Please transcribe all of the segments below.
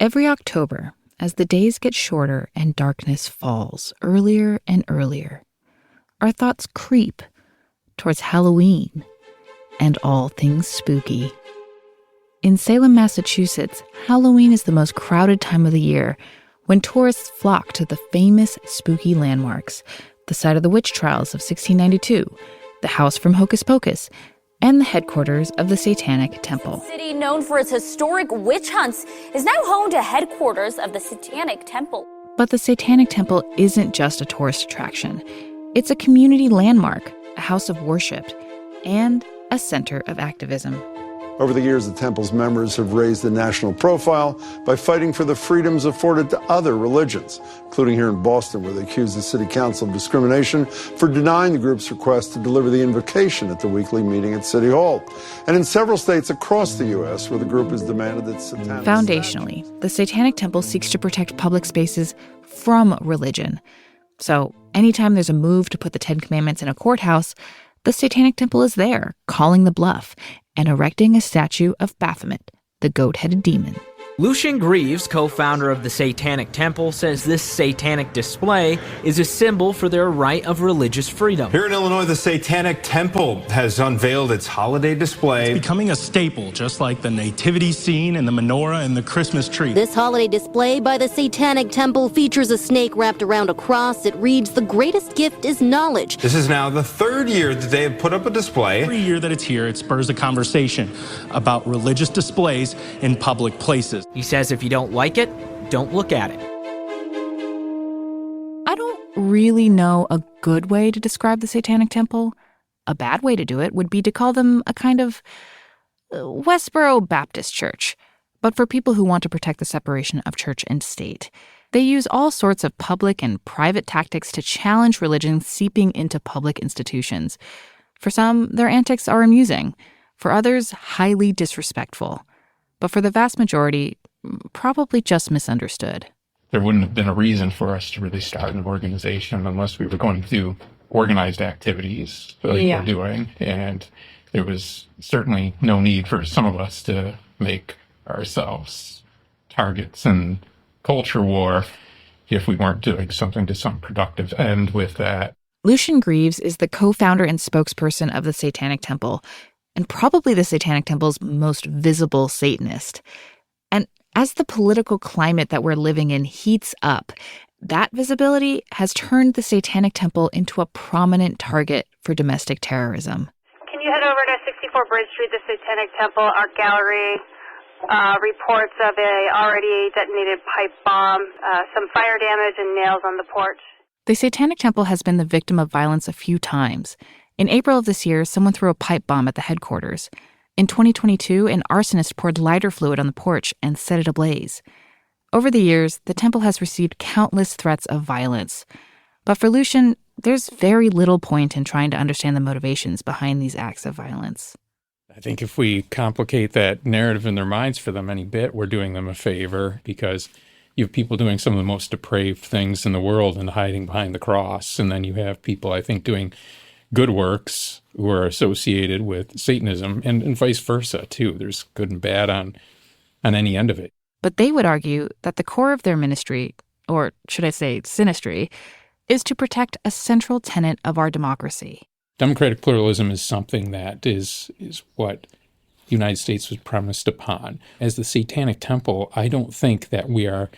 Every October, as the days get shorter and darkness falls earlier and earlier, our thoughts creep towards Halloween and all things spooky. In Salem, Massachusetts, Halloween is the most crowded time of the year when tourists flock to the famous spooky landmarks, the site of the witch trials of 1692, the house from Hocus Pocus, and the headquarters of the Satanic Temple. The city, known for its historic witch hunts, is now home to headquarters of the Satanic Temple. But the Satanic Temple isn't just a tourist attraction. It's a community landmark, a house of worship, and a center of activism. Over the years, the temple's members have raised the national profile by fighting for the freedoms afforded to other religions, including here in Boston, where they accused the city council of discrimination for denying the group's request to deliver the invocation at the weekly meeting at City Hall. And in several states across the U.S., where the group has demanded that satanic... Foundationally, the Satanic Temple seeks to protect public spaces from religion. So anytime there's a move to put the Ten Commandments in a courthouse, the Satanic Temple is there, calling the bluff, and erecting a statue of Baphomet, the goat-headed demon. Lucien Greaves, co-founder of the Satanic Temple, says this satanic display is a symbol for their right of religious freedom. Here in Illinois, the Satanic Temple has unveiled its holiday display. It's becoming a staple, just like the nativity scene and the menorah and the Christmas tree. This holiday display by the Satanic Temple features a snake wrapped around a cross. It reads, "The greatest gift is knowledge." This is now the third year that they have put up a display. Every year that it's here, it spurs a conversation about religious displays in public places. He says if you don't like it, don't look at it. I don't really know a good way to describe the Satanic Temple. A bad way to do it would be to call them a kind of Westboro Baptist church, but for people who want to protect the separation of church and state. They use all sorts of public and private tactics to challenge religion seeping into public institutions. For some, their antics are amusing. For others, highly disrespectful. But for the vast majority, probably just misunderstood. There wouldn't have been a reason for us to really start an organization unless we were going to do organized activities like we're doing. And there was certainly no need for some of us to make ourselves targets in culture war if we weren't doing something to some productive end with that. Lucien Greaves is the co-founder and spokesperson of the Satanic Temple, and probably the Satanic Temple's most visible Satanist. And as the political climate that we're living in heats up, that visibility has turned the Satanic Temple into a prominent target for domestic terrorism. Can you head over to 64 Bridge Street, the Satanic Temple Art Gallery? Reports of a already detonated pipe bomb, some fire damage, and nails on the porch. The Satanic Temple has been the victim of violence a few times. In April of this year, someone threw a pipe bomb at the headquarters. In 2022, an arsonist poured lighter fluid on the porch and set it ablaze. Over the years, the temple has received countless threats of violence. But for Lucien, there's very little point in trying to understand the motivations behind these acts of violence. I think if we complicate that narrative in their minds for them any bit, we're doing them a favor, because you have people doing some of the most depraved things in the world and hiding behind the cross. And then you have people, I think, doing good works who are associated with Satanism, and vice versa, too. There's good and bad on any end of it. But they would argue that the core of their ministry, or should I say sinistry, is to protect a central tenet of our democracy. Democratic pluralism is something that is what the United States was premised upon. As the Satanic Temple, I don't think that we are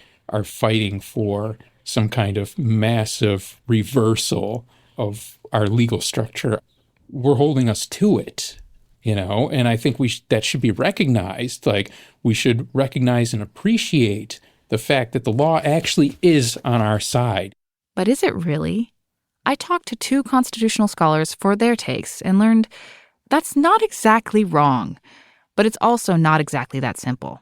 fighting for some kind of massive reversal of our legal structure. We're holding us to it, and I think that should be recognized. Like, we should recognize and appreciate the fact that the law actually is on our side. But is it really? I talked to two constitutional scholars for their takes and learned that's not exactly wrong, but it's also not exactly that simple.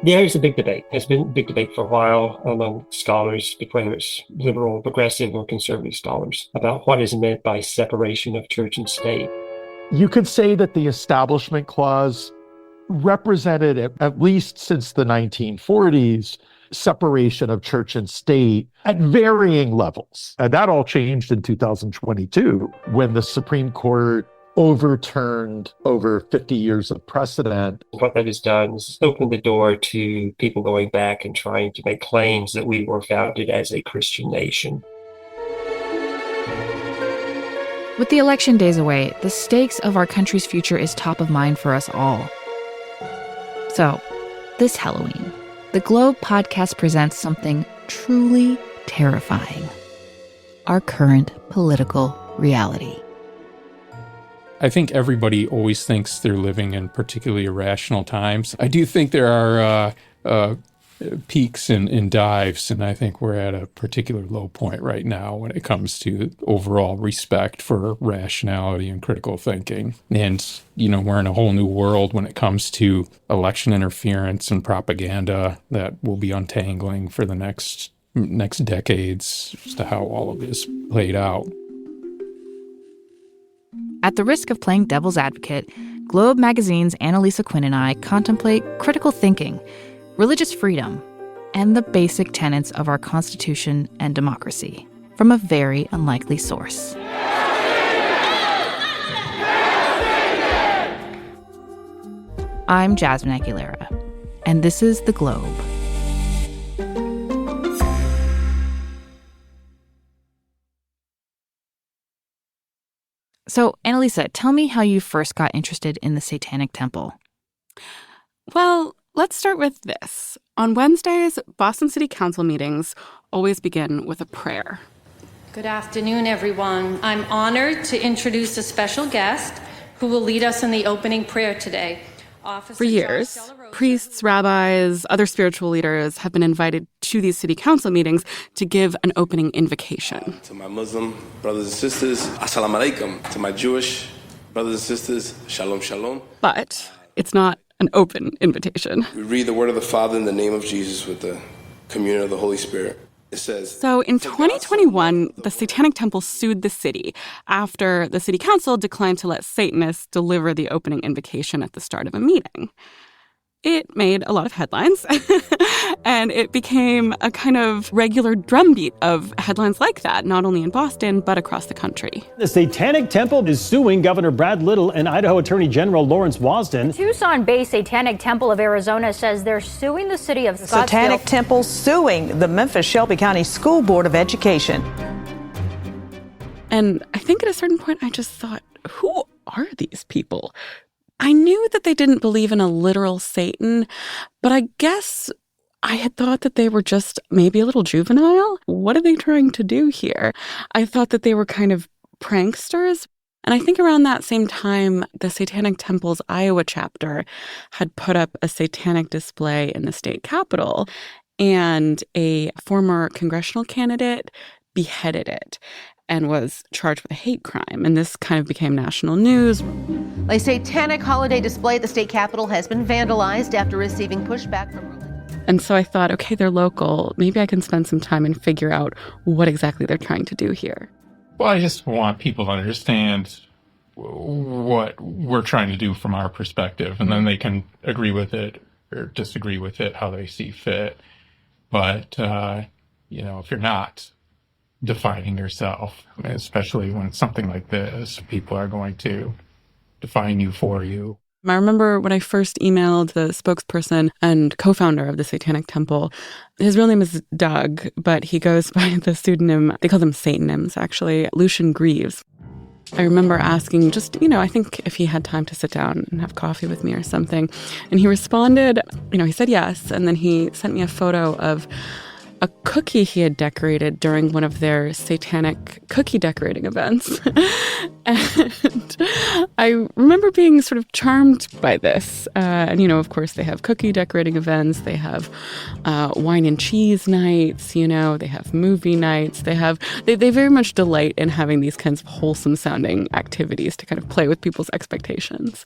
There is a big debate. There's been a big debate for a while among scholars, whether it's liberal, progressive, or conservative scholars, about what is meant by separation of church and state. You could say that the Establishment Clause represented, at least since the 1940s, separation of church and state at varying levels. And that all changed in 2022 when the Supreme Court overturned over 50 years of precedent. What that has done is open the door to people going back and trying to make claims that we were founded as a Christian nation. With the election days away, the stakes of our country's future is top of mind for us all. So, this Halloween, the Globe podcast presents something truly terrifying: our current political reality. I think everybody always thinks they're living in particularly irrational times. I do think there are peaks and dives, and I think we're at a particular low point right now when it comes to overall respect for rationality and critical thinking. And, we're in a whole new world when it comes to election interference and propaganda that will be untangling for the next decades as to how all of this played out. At the risk of playing devil's advocate, Globe Magazine's Annalisa, Quinn, and I contemplate critical thinking, religious freedom, and the basic tenets of our Constitution and democracy from a very unlikely source. I'm Jasmine Aguilera, and this is The Globe. So, Annalisa, tell me how you first got interested in the Satanic Temple. Well, let's start with this. On Wednesdays, Boston City Council meetings always begin with a prayer. Good afternoon, everyone. I'm honored to introduce a special guest who will lead us in the opening prayer today. For years, priests, rabbis, other spiritual leaders have been invited to these city council meetings to give an opening invocation. To my Muslim brothers and sisters, assalamu alaikum. To my Jewish brothers and sisters, shalom, shalom. But it's not an open invitation. We read the word of the Father in the name of Jesus with the communion of the Holy Spirit. It says, so in 2021, the Satanic Temple sued the city after the city council declined to let Satanists deliver the opening invocation at the start of a meeting. It made a lot of headlines, and it became a kind of regular drumbeat of headlines like that, not only in Boston, but across the country. The Satanic Temple is suing Governor Brad Little and Idaho Attorney General Lawrence Wasden. Tucson-based Satanic Temple of Arizona says they're suing the city of Scottsdale. Satanic Temple suing the Memphis-Shelby County School Board of Education. And I think at a certain point, I just thought, who are these people? I knew that they didn't believe in a literal Satan, but I guess I had thought that they were just maybe a little juvenile. What are they trying to do here? I thought that they were kind of pranksters. And I think around that same time, the Satanic Temple's Iowa chapter had put up a satanic display in the state capitol, and a former congressional candidate beheaded it and was charged with a hate crime. And this kind of became national news. A satanic holiday display at the state capitol has been vandalized after receiving pushback from religious. And so I thought, okay, they're local. Maybe I can spend some time and figure out what exactly they're trying to do here. Well, I just want people to understand what we're trying to do from our perspective, and then they can agree with it or disagree with it how they see fit. But, if you're not defining yourself, especially when it's something like this, people are going to define you for you. I remember when I first emailed the spokesperson and co-founder of the Satanic Temple. His real name is Doug, but he goes by the pseudonym, they call them Satanims actually, Lucian Greaves. I remember asking just, I think if he had time to sit down and have coffee with me or something. And he responded, he said yes. And then he sent me a photo of a cookie he had decorated during one of their satanic cookie decorating events. And I remember being sort of charmed by this. And, of course, they have cookie decorating events. They have wine and cheese nights, they have movie nights. They very much delight in having these kinds of wholesome sounding activities to kind of play with people's expectations.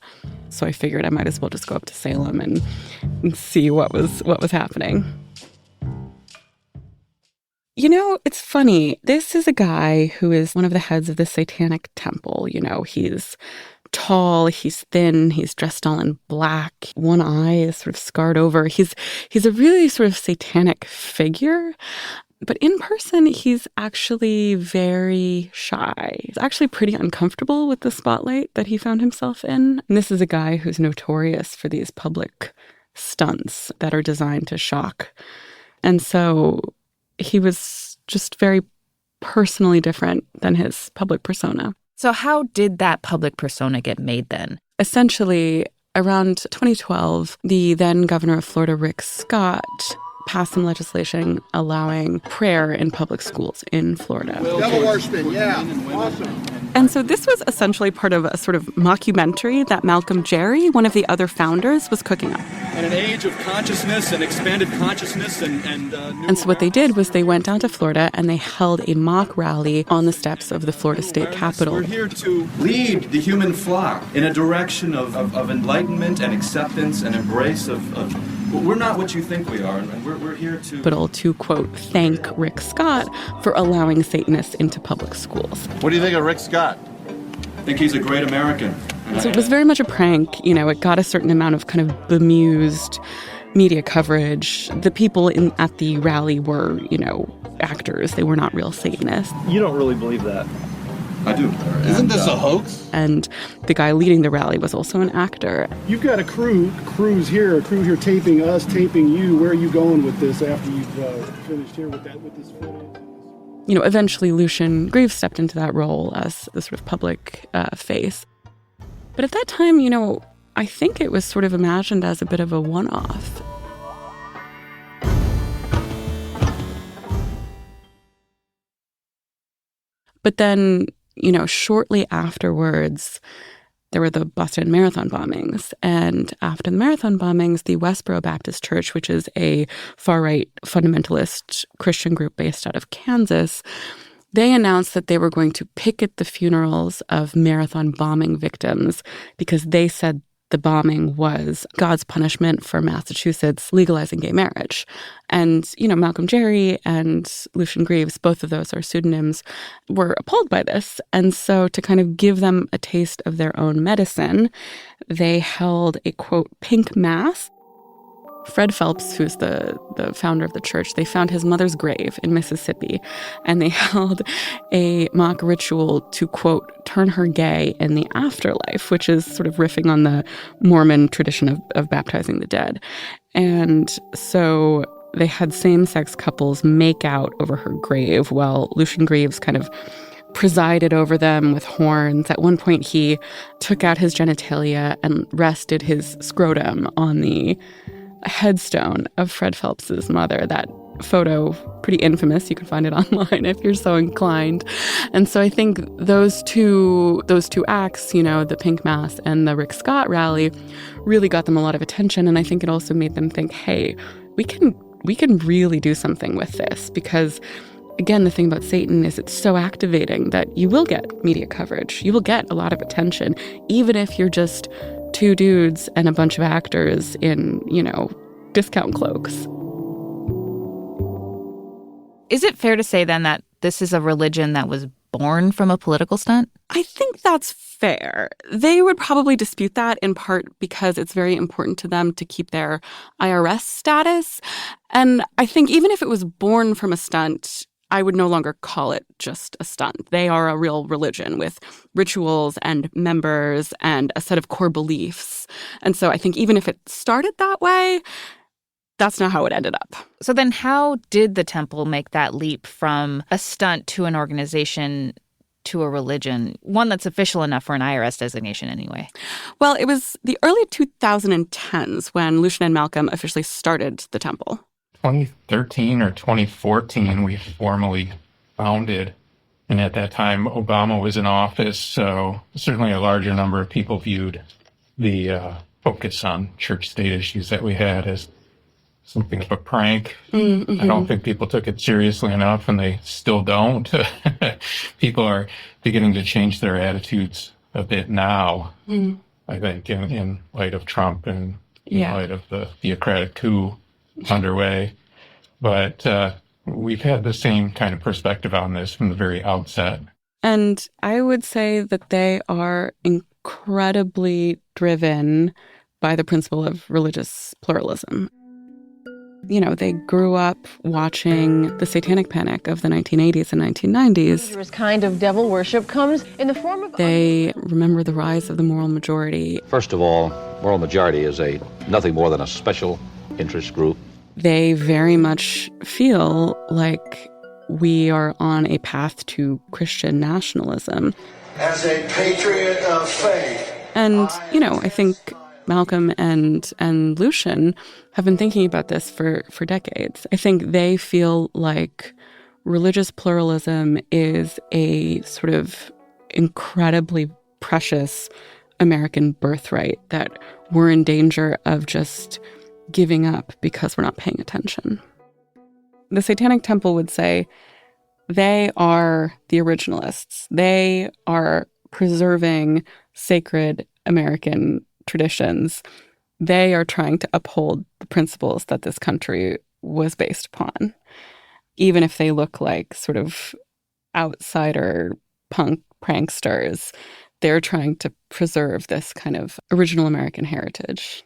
So I figured I might as well just go up to Salem and see what was happening. It's funny. This is a guy who is one of the heads of the Satanic Temple. He's tall, he's thin, he's dressed all in black. One eye is sort of scarred over. He's a really sort of satanic figure. But in person, he's actually very shy. He's actually pretty uncomfortable with the spotlight that he found himself in. And this is a guy who's notorious for these public stunts that are designed to shock. And so he was just very personally different than his public persona. So how did that public persona get made then? Essentially, around 2012, the then governor of Florida, Rick Scott, passed some legislation allowing prayer in public schools in Florida. Devil worshiping, yeah, awesome. And so this was essentially part of a sort of mockumentary that Malcolm Jerry, one of the other founders, was cooking up. In an age of consciousness and expanded consciousness and so what they did was they went down to Florida and they held a mock rally on the steps of the Florida State Capitol. We're here to lead the human flock in a direction of enlightenment and acceptance and embrace of we're not what you think we are, and we're here to, quote, thank Rick Scott for allowing Satanists into public schools. What do you think of Rick Scott? I think he's a great American. So it was very much a prank. You know, it got a certain amount of kind of bemused media coverage. The people at the rally were, actors. They were not real Satanists. You don't really believe that? I do. Isn't this a hoax? And the guy leading the rally was also an actor. You've got a crew here taping us, taping you. Where are you going with this after you've finished here with this footage? Eventually Lucian Greaves stepped into that role as the sort of public face. But at that time, I think it was sort of imagined as a bit of a one-off. But then, shortly afterwards, there were the Boston Marathon bombings. And after the marathon bombings, the Westboro Baptist Church, which is a far-right fundamentalist Christian group based out of Kansas, they announced that they were going to picket the funerals of marathon bombing victims because they said the bombing was God's punishment for Massachusetts legalizing gay marriage. And, Malcolm Jerry and Lucian Greaves, both of those are pseudonyms, were appalled by this. And so to kind of give them a taste of their own medicine, they held a, quote, pink mass. Fred Phelps, who's the founder of the church, they found his mother's grave in Mississippi, and they held a mock ritual to, quote, turn her gay in the afterlife, which is sort of riffing on the Mormon tradition of baptizing the dead. And so they had same-sex couples make out over her grave while Lucian Greaves kind of presided over them with horns. At one point, he took out his genitalia and rested his scrotum on the headstone of Fred Phelps's mother. That photo, pretty infamous. You can find it online if you're so inclined. And so I think those two acts, the Pink Mass and the Rick Scott rally, really got them a lot of attention. And I think it also made them think, hey, we can really do something with this, because again, the thing about Satan is it's so activating that you will get media coverage. You will get a lot of attention, even if you're just two dudes and a bunch of actors in, discount cloaks. Is it fair to say then that this is a religion that was born from a political stunt? I think that's fair. They would probably dispute that in part because it's very important to them to keep their IRS status. And I think even if it was born from a stunt, I would no longer call it just a stunt. They are a real religion with rituals and members and a set of core beliefs. And so I think even if it started that way, that's not how it ended up. So then how did the temple make that leap from a stunt to an organization to a religion, one that's official enough for an IRS designation anyway? Well, it was the early 2010s when Lucian and Malcolm officially started the temple. 2013 or 2014, we formally founded. And at that time, Obama was in office, so certainly a larger number of people viewed the focus on church-state issues that we had as something of a prank. Mm-hmm. I don't think people took it seriously enough, and they still don't. People are beginning to change their attitudes a bit now, I think, in light of Trump and in light of the theocratic coup underway. But we've had the same kind of perspective on this from the very outset. And I would say that they are incredibly driven by the principle of religious pluralism. They grew up watching the Satanic Panic of the 1980s and 1990s. Dangerous kind of devil worship comes in the form of... They remember the rise of the moral majority. First of all, moral majority is nothing more than a special interest group. They very much feel like we are on a path to Christian nationalism. As a patriot of faith. And, I think Malcolm and Lucian have been thinking about this for decades. I think they feel like religious pluralism is a sort of incredibly precious American birthright that we're in danger of just giving up because we're not paying attention. The Satanic Temple would say they are the originalists. They are preserving sacred American traditions. They are trying to uphold the principles that this country was based upon, even if they look like sort of outsider punk pranksters. They're trying to preserve this kind of original American heritage.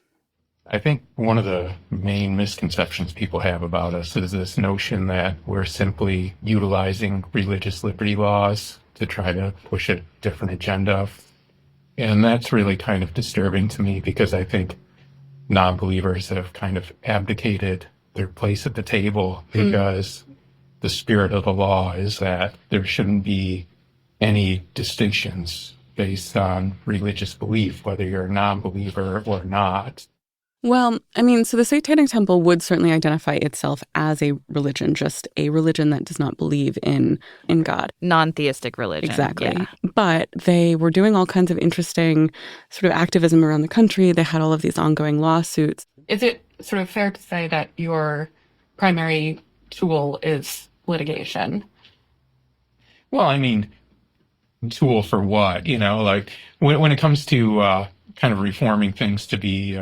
I think one of the main misconceptions people have about us is this notion that we're simply utilizing religious liberty laws to try to push a different agenda. And that's really kind of disturbing to me because I think non-believers have kind of abdicated their place at the table because the spirit of the law is that there shouldn't be any distinctions based on religious belief, whether you're a non-believer or not. Well, so the Satanic Temple would certainly identify itself as a religion, just a religion that does not believe in God. Non-theistic religion. Exactly. Yeah. But they were doing all kinds of interesting sort of activism around the country. They had all of these ongoing lawsuits. Is it sort of fair to say that your primary tool is litigation? Well, tool for what? Like when it comes to kind of reforming things to be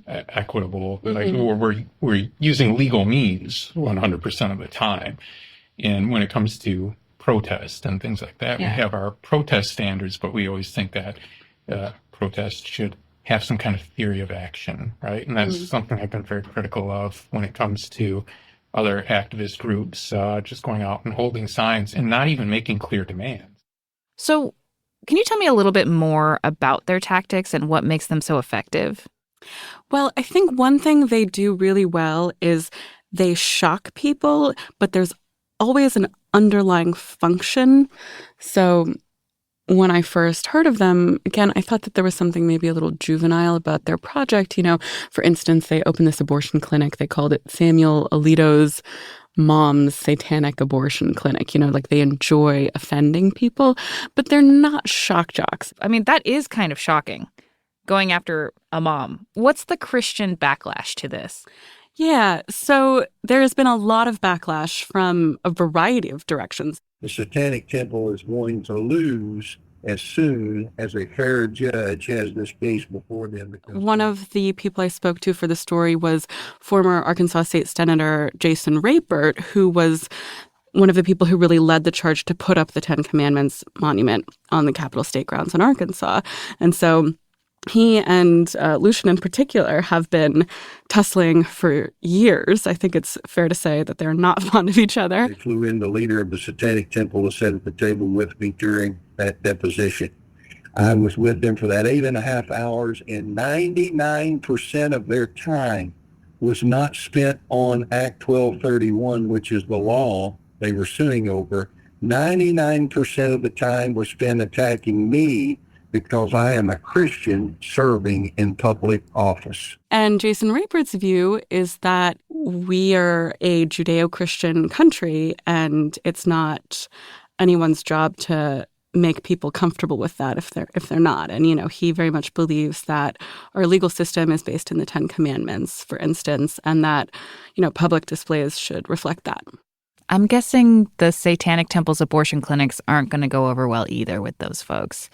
equitable, like we're using legal means 100% of the time. And when it comes to protest and things like that, we have our protest standards, but we always think that protest should have some kind of theory of action, right? And that's something I've been very critical of when it comes to other activist groups just going out and holding signs and not even making clear demands. So can you tell me a little bit more about their tactics and what makes them so effective? Well, I think one thing they do really well is they shock people, but there's always an underlying function. So when I first heard of them, again, I thought that there was something maybe a little juvenile about their project. For instance, they opened this abortion clinic. They called it Samuel Alito's Mom's Satanic Abortion Clinic. Like they enjoy offending people, but they're not shock jocks. That is kind of shocking. Going after a mom. What's the Christian backlash to this? Yeah, so there has been a lot of backlash from a variety of directions. The Satanic Temple is going to lose as soon as a fair judge has this case before them. One of the people I spoke to for the story was former Arkansas State Senator Jason Rapert, who was one of the people who really led the charge to put up the Ten Commandments monument on the Capitol State grounds in Arkansas. And so he and Lucian in particular have been tussling for years. I think it's fair to say that they're not fond of each other. They flew in the leader of the Satanic Temple to sit at the table with me during that deposition. I was with them for that 8.5 hours, and 99% of their time was not spent on Act 1231, which is the law they were suing over. 99% of the time was spent attacking me because I am a Christian serving in public office. And Jason Rapert's view is that we are a Judeo-Christian country, and it's not anyone's job to make people comfortable with that if they're not. And, he very much believes that our legal system is based in the Ten Commandments, for instance, and that, public displays should reflect that. I'm guessing the Satanic Temple's abortion clinics aren't going to go over well either with those folks.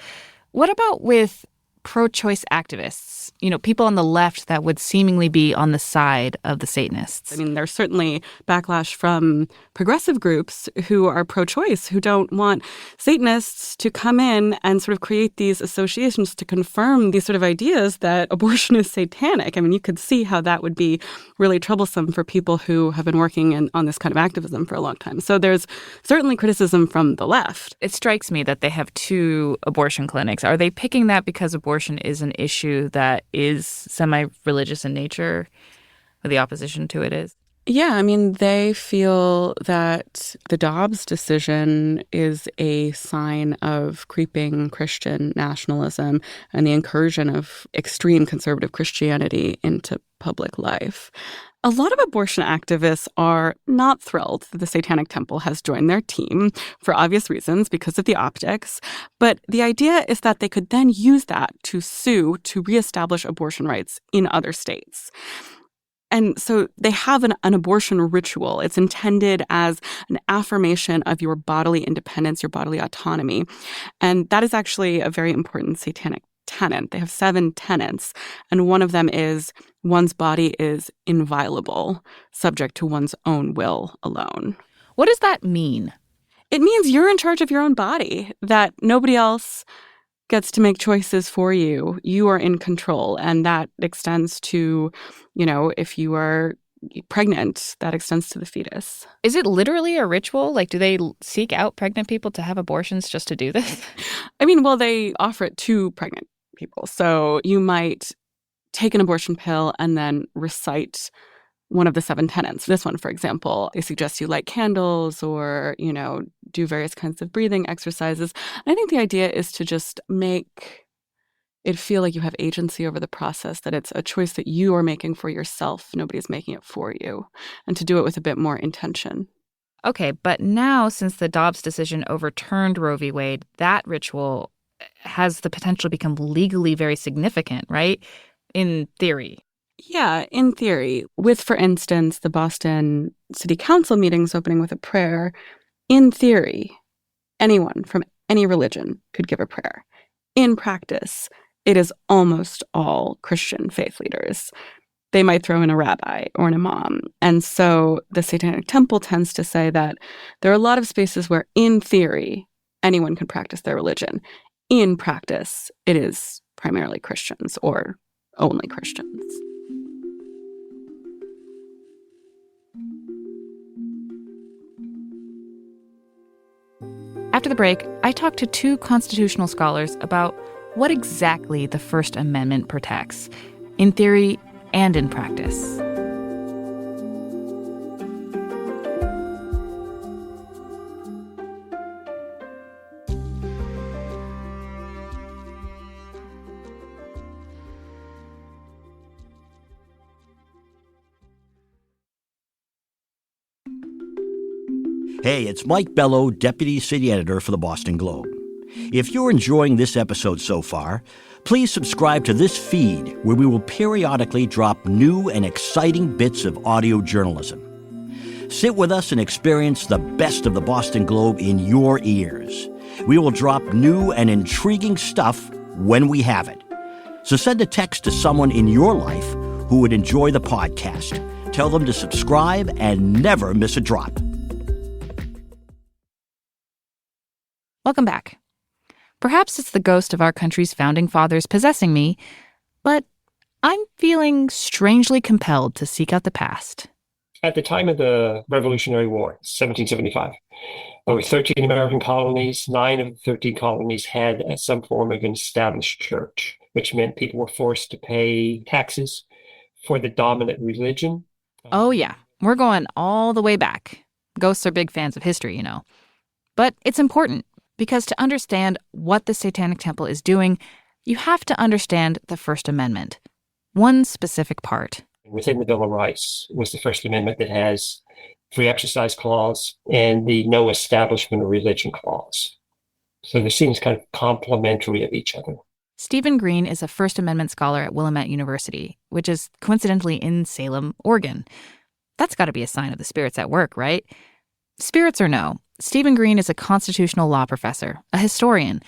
What about with pro-choice activists, people on the left that would seemingly be on the side of the Satanists? I mean, there's certainly backlash from progressive groups who are pro-choice, who don't want Satanists to come in and sort of create these associations to confirm these sort of ideas that abortion is satanic. I mean, you could see how that would be really troublesome for people who have been working on this kind of activism for a long time. So there's certainly criticism from the left. It strikes me that they have 2 abortion clinics. Are they picking that because abortion is an issue that is semi-religious in nature, or the opposition to it is? Yeah, I mean, they feel that the Dobbs decision is a sign of creeping Christian nationalism and the incursion of extreme conservative Christianity into public life. A lot of abortion activists are not thrilled that the Satanic Temple has joined their team for obvious reasons because of the optics. But the idea is that they could then use that to sue to reestablish abortion rights in other states. And so they have an abortion ritual. It's intended as an affirmation of your bodily independence, your bodily autonomy. And that is actually a very important satanic tenet. They have 7 tenets, and one of them is one's body is inviolable, subject to one's own will alone. What does that mean? It means you're in charge of your own body, that nobody else gets to make choices for you. You are in control, and that extends to, if you are pregnant, that extends to the fetus. Is it literally a ritual? Like, do they seek out pregnant people to have abortions just to do this? I mean, well, they offer it to pregnant people. So you might take an abortion pill and then recite one of the 7 tenets. This one, for example, they suggest you light candles or, do various kinds of breathing exercises. And I think the idea is to just make it feel like you have agency over the process, that it's a choice that you are making for yourself. Nobody's making it for you. And to do it with a bit more intention. Okay, but now, since the Dobbs decision overturned Roe v. Wade, that ritual has the potential to become legally very significant, right? In theory. Yeah, in theory. With, for instance, the Boston City Council meetings opening with a prayer, in theory, anyone from any religion could give a prayer. In practice, it is almost all Christian faith leaders. They might throw in a rabbi or an imam. And so the Satanic Temple tends to say that there are a lot of spaces where, in theory, anyone can practice their religion. In practice, it is primarily Christians or only Christians. After the break, I talked to 2 constitutional scholars about what exactly the First Amendment protects, in theory and in practice. Hey, it's Mike Bello, Deputy City Editor for the Boston Globe. If you're enjoying this episode so far, please subscribe to this feed where we will periodically drop new and exciting bits of audio journalism. Sit with us and experience the best of the Boston Globe in your ears. We will drop new and intriguing stuff when we have it. So send a text to someone in your life who would enjoy the podcast. Tell them to subscribe and never miss a drop. Welcome back. Perhaps it's the ghost of our country's founding fathers possessing me, but I'm feeling strangely compelled to seek out the past. At the time of the Revolutionary War, 1775, there were 13 American colonies. 9 of the 13 colonies had some form of an established church, which meant people were forced to pay taxes for the dominant religion. Oh, yeah. We're going all the way back. Ghosts are big fans of history, But it's important, because to understand what the Satanic Temple is doing, you have to understand the First Amendment, one specific part. Within the Bill of Rights was the First Amendment that has free exercise clause and the no establishment of religion clause. So they seem kind of complementary of each other. Stephen Green is a First Amendment scholar at Willamette University, which is coincidentally in Salem, Oregon. That's got to be a sign of the spirits at work, right? Spirits or no, Stephen Green is a constitutional law professor, a historian,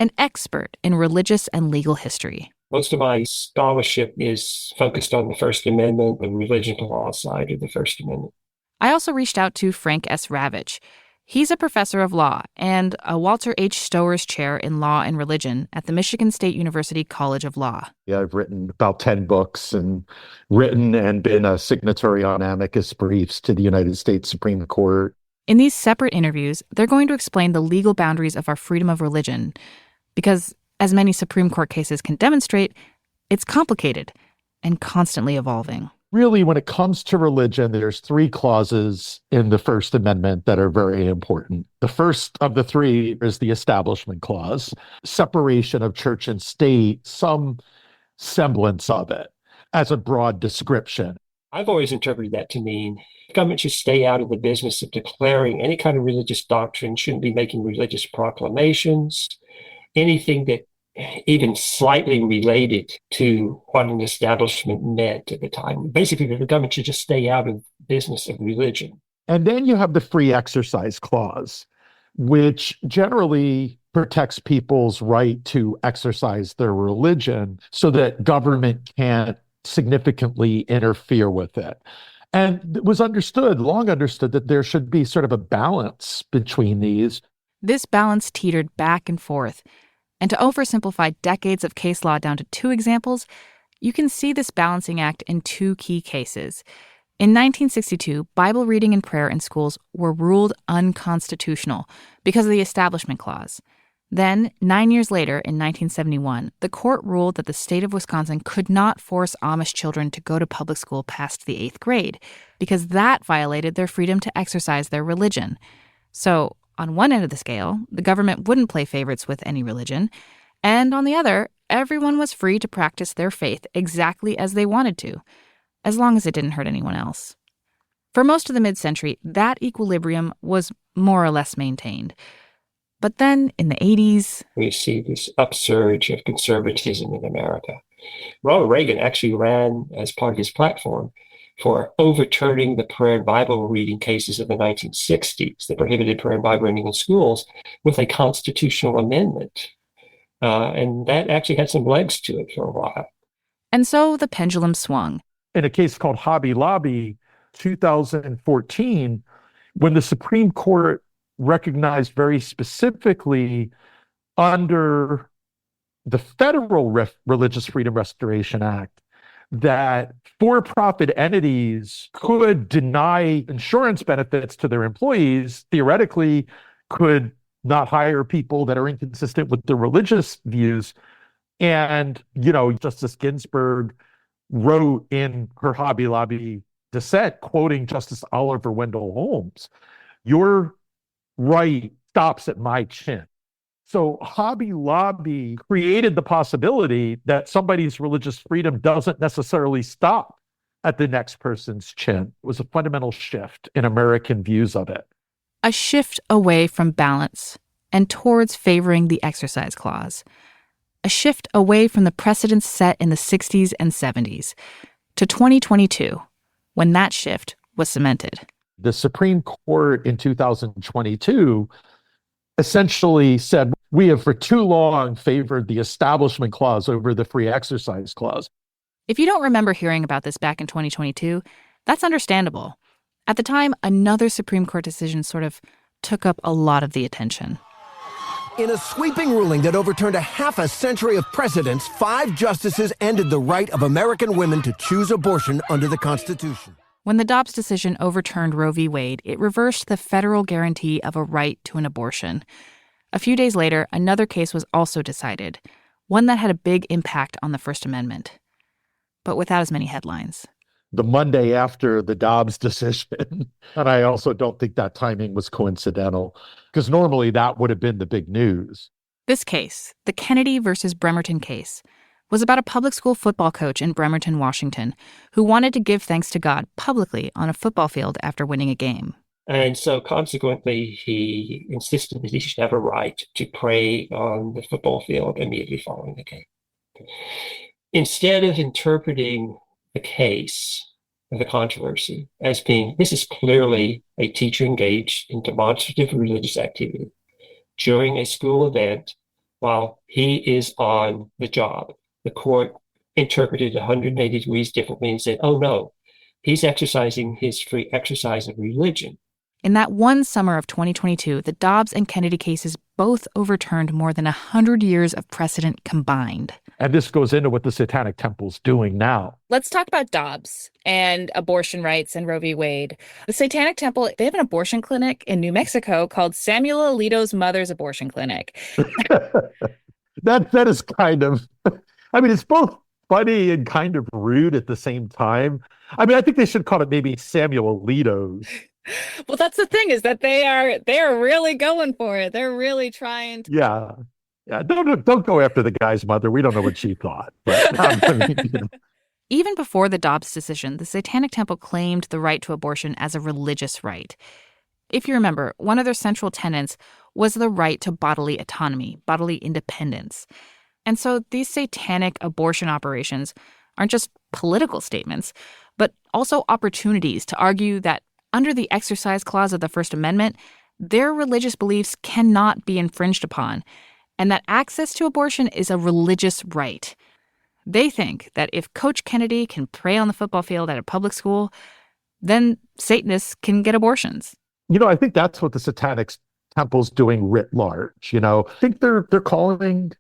an expert in religious and legal history. Most of my scholarship is focused on the First Amendment, the religion law side of the First Amendment. I also reached out to Frank S. Ravitch. He's a professor of law and a Walter H. Stowers Chair in Law and Religion at the Michigan State University College of Law. Yeah, I've written about 10 books and written and been a signatory on amicus briefs to the United States Supreme Court. In these separate interviews, they're going to explain the legal boundaries of our freedom of religion because, as many Supreme Court cases can demonstrate, it's complicated and constantly evolving. Really, when it comes to religion, there's 3 clauses in the First Amendment that are very important. The first of the 3 is the Establishment Clause, separation of church and state, some semblance of it as a broad description. I've always interpreted that to mean the government should stay out of the business of declaring any kind of religious doctrine, shouldn't be making religious proclamations, anything that even slightly related to what an establishment meant at the time. Basically, the government should just stay out of the business of religion. And then you have the Free Exercise Clause, which generally protects people's right to exercise their religion so that government can't significantly interfere with it. And it was long understood that there should be sort of a balance between these. This balance teetered back and forth. And to oversimplify decades of case law down to 2 examples, you can see this balancing act in 2 key cases. In 1962, Bible reading and prayer in schools were ruled unconstitutional because of the Establishment Clause. Then, 9 years later, in 1971, the court ruled that the state of Wisconsin could not force Amish children to go to public school past the 8th grade because that violated their freedom to exercise their religion. So, on one end of the scale, the government wouldn't play favorites with any religion, and on the other, everyone was free to practice their faith exactly as they wanted to, as long as it didn't hurt anyone else. For most of the mid-century, that equilibrium was more or less maintained. But then, in the 80s... we see this upsurge of conservatism in America. Ronald Reagan actually ran, as part of his platform, for overturning the prayer and Bible reading cases of the 1960s that prohibited prayer and Bible reading in schools with a constitutional amendment. And that actually had some legs to it for a while. And so the pendulum swung. In a case called Hobby Lobby, 2014, when the Supreme Court recognized very specifically under the Federal Religious Freedom Restoration Act that for-profit entities could deny insurance benefits to their employees, theoretically could not hire people that are inconsistent with their religious views. And, Justice Ginsburg wrote in her Hobby Lobby dissent, quoting Justice Oliver Wendell Holmes, "Your right stops at my chin." So Hobby Lobby created the possibility that somebody's religious freedom doesn't necessarily stop at the next person's chin. It was a fundamental shift in American views of it. A shift away from balance and towards favoring the Exercise Clause. A shift away from the precedents set in the 60s and 70s to 2022, when that shift was cemented. The Supreme Court in 2022 essentially said, we have for too long favored the Establishment Clause over the Free Exercise Clause. If you don't remember hearing about this back in 2022, that's understandable. At the time, another Supreme Court decision sort of took up a lot of the attention. In a sweeping ruling that overturned a half a century of precedents, 5 justices ended the right of American women to choose abortion under the Constitution. When the Dobbs decision overturned Roe v. Wade, it reversed the federal guarantee of a right to an abortion. A few days later, another case was also decided, one that had a big impact on the First Amendment, but without as many headlines. The Monday after the Dobbs decision, and I also don't think that timing was coincidental, because normally that would have been the big news. This case, the Kennedy versus Bremerton case, was about a public school football coach in Bremerton, Washington, who wanted to give thanks to God publicly on a football field after winning a game. And so consequently, he insisted that he should have a right to pray on the football field immediately following the game. Instead of interpreting the case, the controversy, as being, this is clearly a teacher engaged in demonstrative religious activity during a school event while he is on the job. The court interpreted 180 degrees differently and said, oh no, he's exercising his free exercise of religion. In that one summer of 2022, the Dobbs and Kennedy cases both overturned more than 100 years of precedent combined. And this goes into what the Satanic Temple's doing now. Let's talk about Dobbs and abortion rights and Roe v. Wade. The Satanic Temple, they have an abortion clinic in New Mexico called Samuel Alito's Mother's Abortion Clinic. That is kind of, I mean, it's both funny and kind of rude at the same time. I mean, I think they should call it maybe Samuel Alito's. Well, that's the thing, is that they are really going for it. They're really trying to. Yeah. Don't go after the guy's mother. We don't know what she thought. But, I mean, you know. Even before the Dobbs decision, the Satanic Temple claimed the right to abortion as a religious right. If you remember, one of their central tenets was the right to bodily autonomy, bodily independence. And so these satanic abortion operations aren't just political statements, but also opportunities to argue that under the Exercise Clause of the First Amendment, their religious beliefs cannot be infringed upon, and that access to abortion is a religious right. They think that if Coach Kennedy can pray on the football field at a public school, then Satanists can get abortions. You know, I think that's what the Satanic Temple's doing writ large. You know, I think they're calling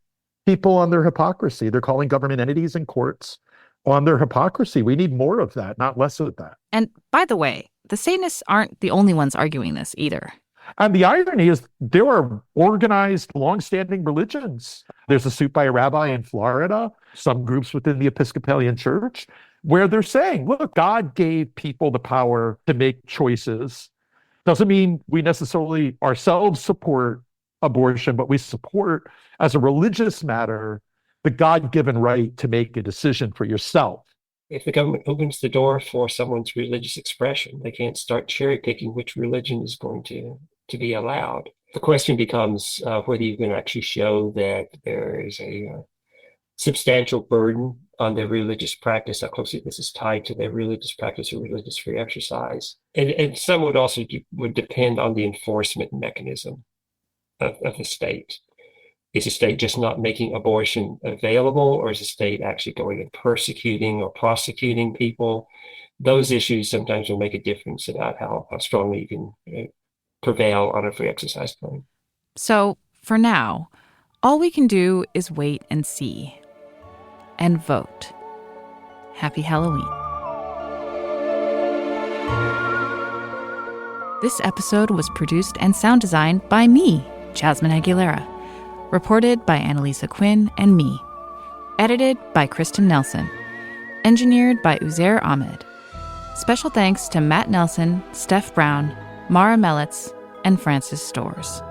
people on their hypocrisy. They're calling government entities and courts on their hypocrisy. We need more of that, not less of that. And by the way, the Satanists aren't the only ones arguing this either. And the irony is there are organized, longstanding religions. There's a suit by a rabbi in Florida, some groups within the Episcopalian Church, where they're saying, look, God gave people the power to make choices. Doesn't mean we necessarily ourselves support abortion, but we support, as a religious matter, the God-given right to make a decision for yourself. If the government opens the door for someone's religious expression, they can't start cherry picking which religion is going to be allowed. The question becomes whether you can actually show that there is a substantial burden on their religious practice, how closely this is tied to their religious practice or religious free exercise. And some would also would depend on the enforcement mechanism of the state. Is the state just not making abortion available, or is the state actually going and persecuting or prosecuting people? Those issues sometimes will make a difference about how strongly you can prevail on a free exercise claim. So, for now, all we can do is wait and see. And vote. Happy Halloween. This episode was produced and sound designed by me, Jasmine Aguilera. Reported by Annalisa Quinn and me. Edited by Kristen Nelson. Engineered by Uzair Ahmed. Special thanks to Matt Nelson, Steph Brown, Mara Melitz, and Francis Storrs.